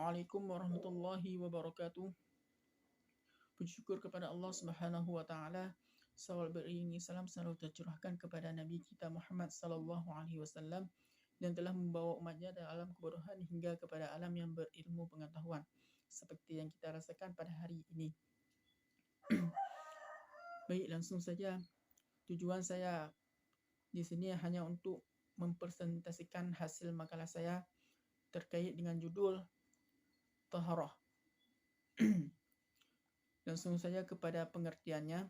Assalamualaikum warahmatullahi wabarakatuh. Puji syukur kepada Allah Subhanahu wa taala. Salawat beriringi salam selalu tercurahkan kepada Nabi kita Muhammad sallallahu alaihi wasallam yang telah membawa umatnya dari alam kebodohan hingga kepada alam yang berilmu pengetahuan seperti yang kita rasakan pada hari ini. Baik, langsung saja. Tujuan saya di sini hanya untuk mempresentasikan hasil makalah saya terkait dengan judul Taharah. Langsung saja kepada pengertiannya.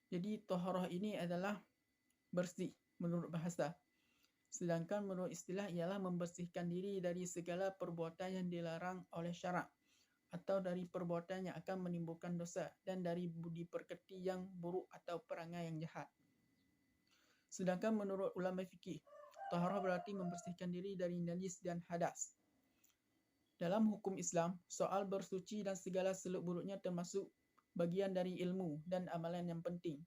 Jadi taharah ini adalah bersih menurut bahasa. Sedangkan menurut istilah ialah membersihkan diri dari segala perbuatan yang dilarang oleh syarak atau dari perbuatan yang akan menimbulkan dosa dan dari budi pekerti yang buruk atau perangai yang jahat. Sedangkan menurut ulama fikih, taharah berarti membersihkan diri dari najis dan hadas. Dalam hukum Islam, soal bersuci dan segala seluk-beluknya termasuk bagian dari ilmu dan amalan yang penting.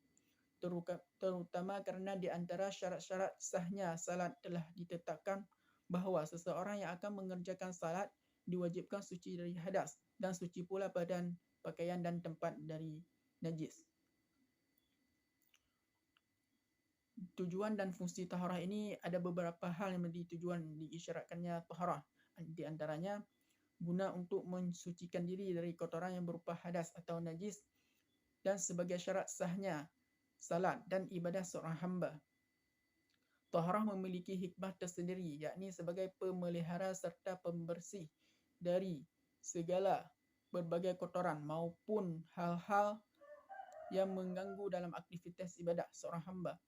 Terutama kerana di antara syarat-syarat sahnya salat telah ditetapkan bahawa seseorang yang akan mengerjakan salat diwajibkan suci dari hadas dan suci pula badan, pakaian dan tempat dari najis. Tujuan dan fungsi taharah ini ada beberapa hal yang menjadi tujuan diisyaratkannya taharah. Di antaranya guna untuk mensucikan diri dari kotoran yang berupa hadas atau najis dan sebagai syarat sahnya salat dan ibadah seorang hamba. Taharah memiliki hikmah tersendiri, yakni sebagai pemelihara serta pembersih dari segala berbagai kotoran maupun hal-hal yang mengganggu dalam aktivitas ibadah seorang hamba.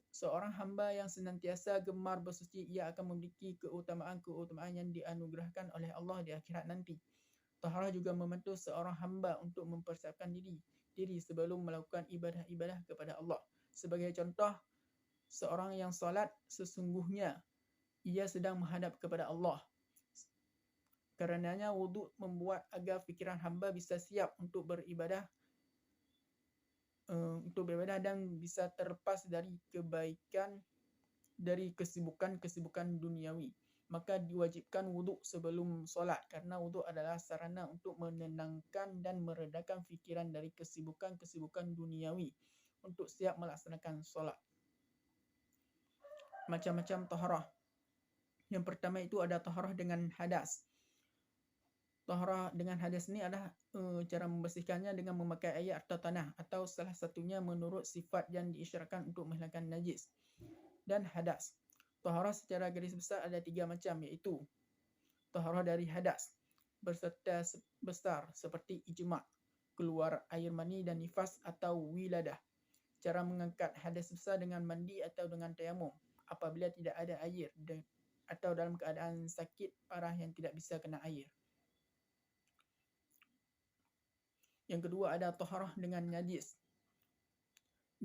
Seorang hamba yang senantiasa gemar bersuci, ia akan memiliki keutamaan-keutamaan yang dianugerahkan oleh Allah di akhirat nanti. Taharah juga membantu seorang hamba untuk mempersiapkan diri sebelum melakukan ibadah-ibadah kepada Allah. Sebagai contoh, seorang yang solat sesungguhnya ia sedang menghadap kepada Allah. Karenanya wuduk membuat agar fikiran hamba bisa siap untuk beribadah dan bisa terlepas dari kesibukan duniawi. Maka diwajibkan wuduk sebelum solat kerana wuduk adalah sarana untuk menenangkan dan meredakan fikiran dari kesibukan duniawi untuk siap melaksanakan solat. Macam-macam taharah. Yang pertama itu ada taharah dengan hadas. Taharah dengan hadas ini adalah cara membersihkannya dengan memakai air atau tanah atau salah satunya menurut sifat yang diisyaratkan untuk menghilangkan najis dan hadas. Taharah secara garis besar ada 3 macam, iaitu taharah dari hadas berserta besar seperti ijma', keluar air mani dan nifas atau wiladah. Cara mengangkat hadas besar dengan mandi atau dengan tayamum apabila tidak ada air atau dalam keadaan sakit parah yang tidak bisa kena air. Yang kedua ada taharah dengan najis.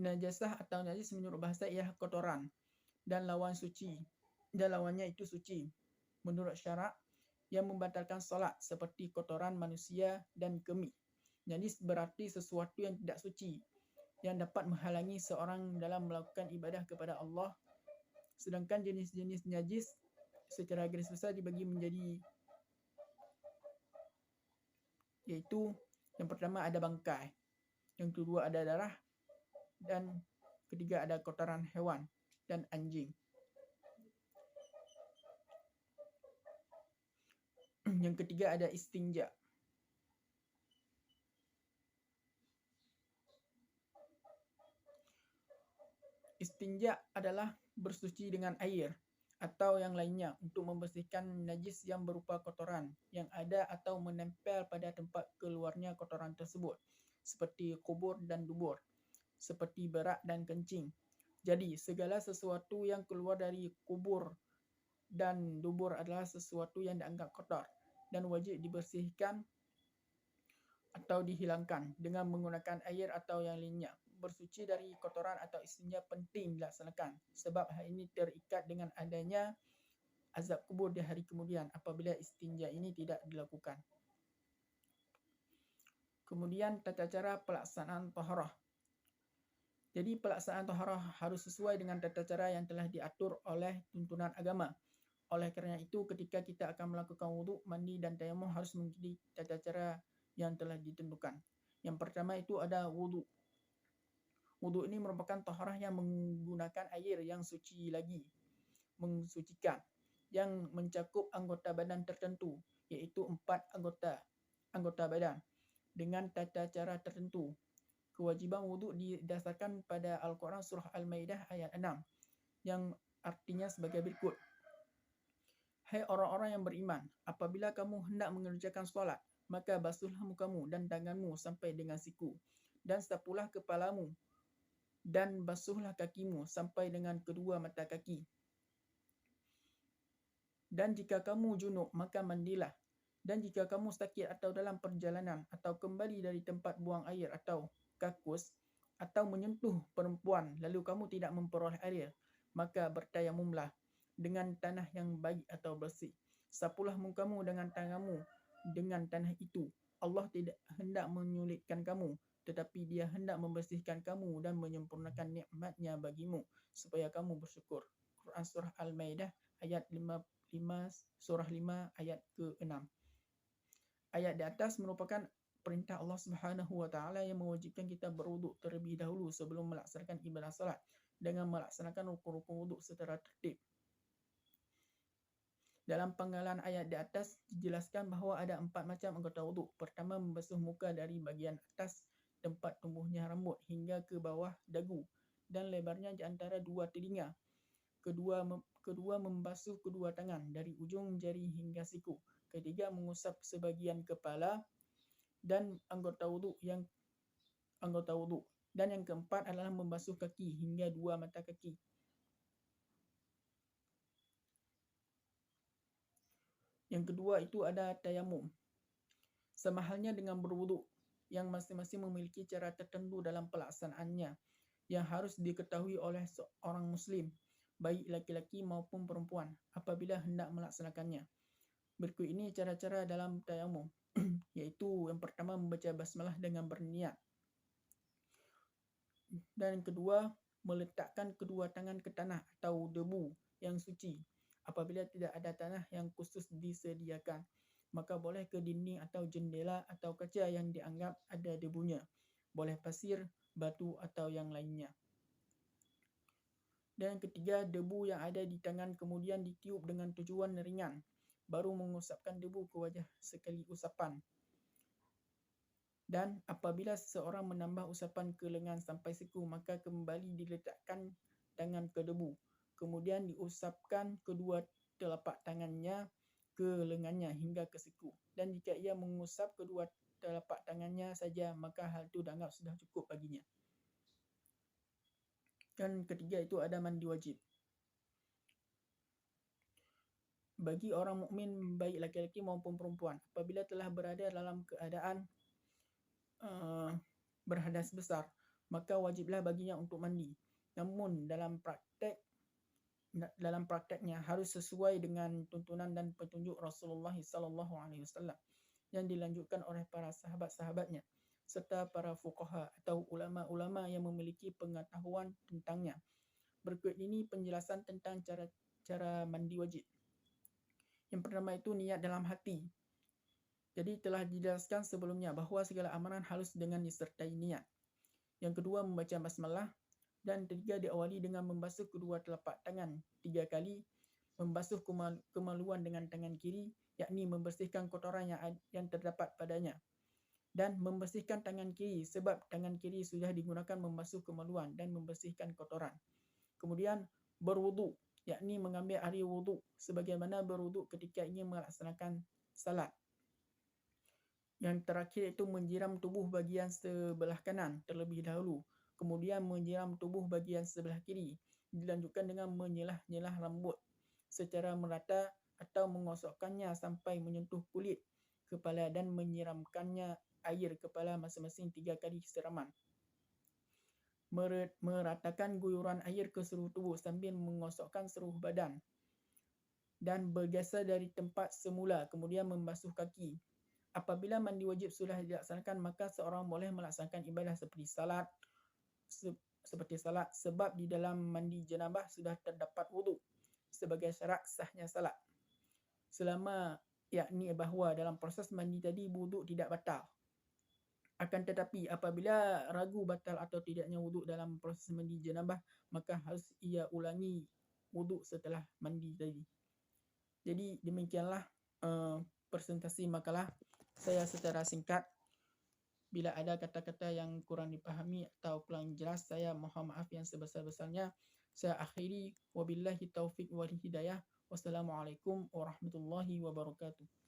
Najasah atau najis menurut bahasa ialah kotoran dan lawannya itu suci. Menurut syarak yang membatalkan solat seperti kotoran manusia dan kemih. Najis berarti sesuatu yang tidak suci yang dapat menghalangi seorang dalam melakukan ibadah kepada Allah. Sedangkan jenis-jenis najis secara garis besar dibagi menjadi, iaitu yang pertama ada bangkai, yang kedua ada darah, dan ketiga ada kotoran hewan dan anjing. Yang ketiga ada istinja. Istinja adalah bersuci dengan air atau yang lainnya untuk membersihkan najis yang berupa kotoran yang ada atau menempel pada tempat keluarnya kotoran tersebut, seperti kubur dan dubur, seperti berak dan kencing. Jadi, segala sesuatu yang keluar dari kubur dan dubur adalah sesuatu yang dianggap kotor dan wajib dibersihkan atau dihilangkan dengan menggunakan air atau yang lainnya. Bersuci dari kotoran atau istinja penting dilaksanakan sebab hal ini terikat dengan adanya azab kubur di hari kemudian apabila istinja ini tidak dilakukan. Kemudian tata cara pelaksanaan taharah. Jadi pelaksanaan taharah harus sesuai dengan tata cara yang telah diatur oleh tuntunan agama. Oleh kerana itu, ketika kita akan melakukan wuduk, mandi dan tayamum harus mengikuti tata cara yang telah ditentukan. Yang pertama itu ada wuduk. Wuduk ini merupakan taharah yang menggunakan air yang suci lagi, mensucikan, yang mencakup anggota badan tertentu, iaitu 4 anggota badan dengan tata cara tertentu. Kewajiban wuduk didasarkan pada Al-Quran surah Al-Maidah ayat 6 yang artinya sebagai berikut. Hai orang-orang yang beriman, apabila kamu hendak mengerjakan solat, maka basuhlah mukamu dan tanganmu sampai dengan siku, dan sapulah kepalamu, dan basuhlah kakimu sampai dengan kedua mata kaki. Dan jika kamu junub, maka mandilah. Dan jika kamu sakit atau dalam perjalanan, atau kembali dari tempat buang air atau kakus, atau menyentuh perempuan, lalu kamu tidak memperoleh air, maka bertayamumlah dengan tanah yang baik atau bersih. Sapulah mukamu dengan tanganmu dengan tanah itu. Allah tidak hendak menyulitkan kamu, tetapi Dia hendak membersihkan kamu dan menyempurnakan nikmat-Nya bagimu, supaya kamu bersyukur. Quran Surah Al-Maidah ayat 5 surah 5 ayat ke-6. Ayat di atas merupakan perintah Allah Subhanahu wa taala yang mewajibkan kita berwuduk terlebih dahulu sebelum melaksanakan ibadah salat dengan melaksanakan rukun-rukun wuduk secara tertib. Dalam penggalan ayat di atas dijelaskan bahawa ada 4 macam anggota wuduk. Pertama, membasuh muka dari bahagian atas tempat tumbuhnya rambut hingga ke bawah dagu dan lebarnya di antara dua telinga. Kedua, membasuh kedua tangan dari ujung jari hingga siku. Ketiga, mengusap sebahagian kepala dan anggota wuduk. Dan yang keempat adalah membasuh kaki hingga dua mata kaki. Yang kedua itu ada tayamum. Sama halnya dengan berwuduk, yang masing-masing memiliki cara tertentu dalam pelaksanaannya yang harus diketahui oleh seorang muslim, baik laki-laki maupun perempuan, apabila hendak melaksanakannya. Berikut ini cara-cara dalam tayamum, yaitu yang pertama membaca basmalah dengan berniat. Dan yang kedua, meletakkan kedua tangan ke tanah atau debu yang suci. Apabila tidak ada tanah yang khusus disediakan, maka boleh ke dinding atau jendela atau kaca yang dianggap ada debunya. Boleh pasir, batu atau yang lainnya. Dan yang ketiga, debu yang ada di tangan kemudian ditiup dengan tujuan ringan, baru mengusapkan debu ke wajah sekali usapan. Dan apabila seseorang menambah usapan ke lengan sampai siku, maka kembali diletakkan tangan ke debu. Kemudian diusapkan kedua telapak tangannya ke lengannya hingga ke siku. Dan jika ia mengusap kedua telapak tangannya saja, maka hal itu dianggap sudah cukup baginya. Dan ketiga itu ada mandi wajib. Bagi orang mukmin baik laki-laki maupun perempuan, apabila telah berada dalam keadaan berhadas besar, maka wajiblah baginya untuk mandi. Namun dalam prakteknya harus sesuai dengan tuntunan dan petunjuk Rasulullah SAW yang dilanjutkan oleh para sahabat-sahabatnya serta para fuqaha atau ulama-ulama yang memiliki pengetahuan tentangnya. Berikut ini penjelasan tentang cara mandi wajib. Yang pertama itu niat dalam hati. Jadi telah dijelaskan sebelumnya bahawa segala amalan harus dengan disertai niat. Yang kedua, membaca basmalah. Dan ketiga, diawali dengan membasuh kedua telapak tangan 3 kali, membasuh kemaluan dengan tangan kiri, yakni membersihkan kotoran yang terdapat padanya, dan membersihkan tangan kiri sebab tangan kiri sudah digunakan membasuh kemaluan dan membersihkan kotoran. Kemudian berwuduk, yakni mengambil air wuduk sebagaimana berwuduk ketika ingin melaksanakan salat. Yang terakhir itu menyiram tubuh bahagian sebelah kanan terlebih dahulu, kemudian menyiram tubuh bahagian sebelah kiri, dilanjutkan dengan menyelah-nyelah rambut secara merata atau mengosokkannya sampai menyentuh kulit kepala dan menyiramkannya air kepala masing-masing 3 kali siraman. Meratakan guyuran air ke seluruh tubuh sambil mengosokkan seluruh badan dan bergeser dari tempat semula, kemudian membasuh kaki. Apabila mandi wajib sudah dilaksanakan, maka seorang boleh melaksanakan ibadah seperti salat sebab di dalam mandi janabah sudah terdapat wuduk. sebagai syarat sahnya salat. Selama yakni bahawa dalam proses mandi tadi wuduk tidak batal. Akan tetapi apabila ragu batal atau tidaknya wuduk dalam proses mandi janabah, maka harus ia ulangi wuduk setelah mandi tadi. Jadi demikianlah presentasi makalah saya secara singkat. Bila ada kata-kata yang kurang dipahami atau kurang jelas, saya mohon maaf yang sebesar-besarnya. Saya akhiri, wabillahi taufiq wal hidayah. Wassalamualaikum warahmatullahi wabarakatuh.